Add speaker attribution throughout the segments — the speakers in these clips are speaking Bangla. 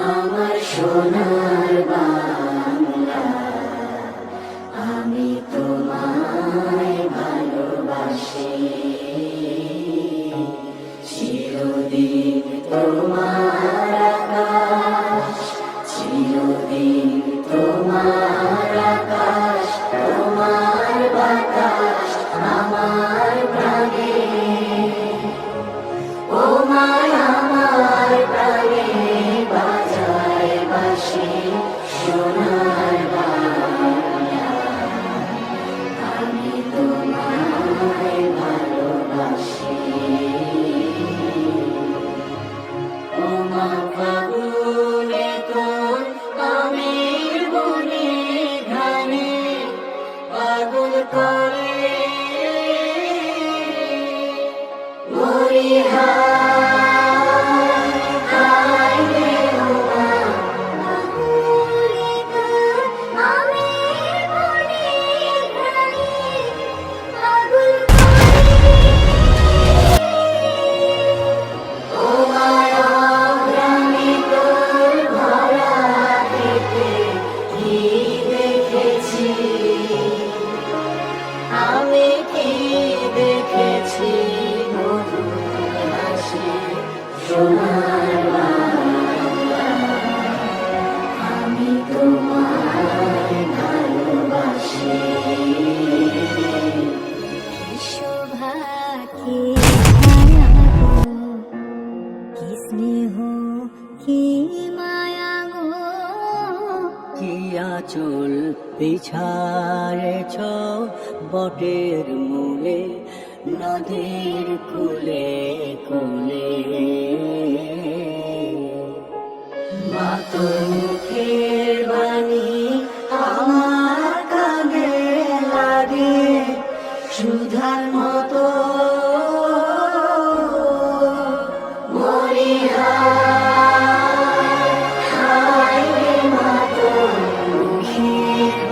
Speaker 1: আমার সোনার বাংলা, আমি তোমায় ভালোবাসি, চিরদিন তোমার আকাশ, চিরদিন তোমার আকাশ, তোমার বাতাস আমার প্রাণে, ও মায় আমার প্রাণে বাজায় বাঁশি সোনার বাংলা, আমি তোমায় ভালোবাসি। ও মা ফাগুনে তোর আমের বনে ঘানে পাগল করে আমি কি দেখেছি মধুর হাসি সোনার বাংলা, আমি তোমায় ভালোবাসি।
Speaker 2: শোভা কি ছায়া গো, কি স্নেহ কি মায়া গো,
Speaker 1: কি আঁচল বিছারেছ বটের মূলে, নদীর কূলে কূলে, মা তোর মুখের বাণী আমার কানে লাগে সুধার মতো,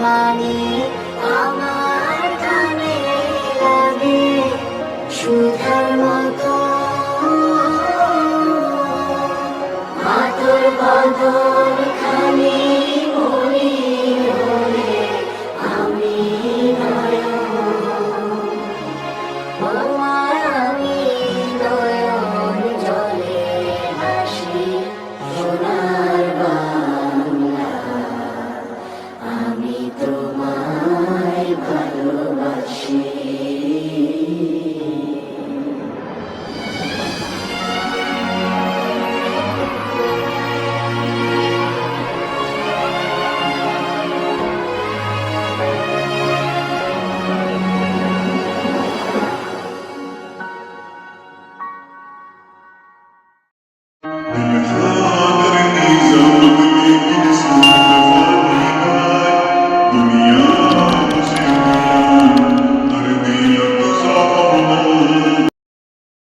Speaker 1: বাণী আমার কানে লাগে সুধার মতো, মাতর বদন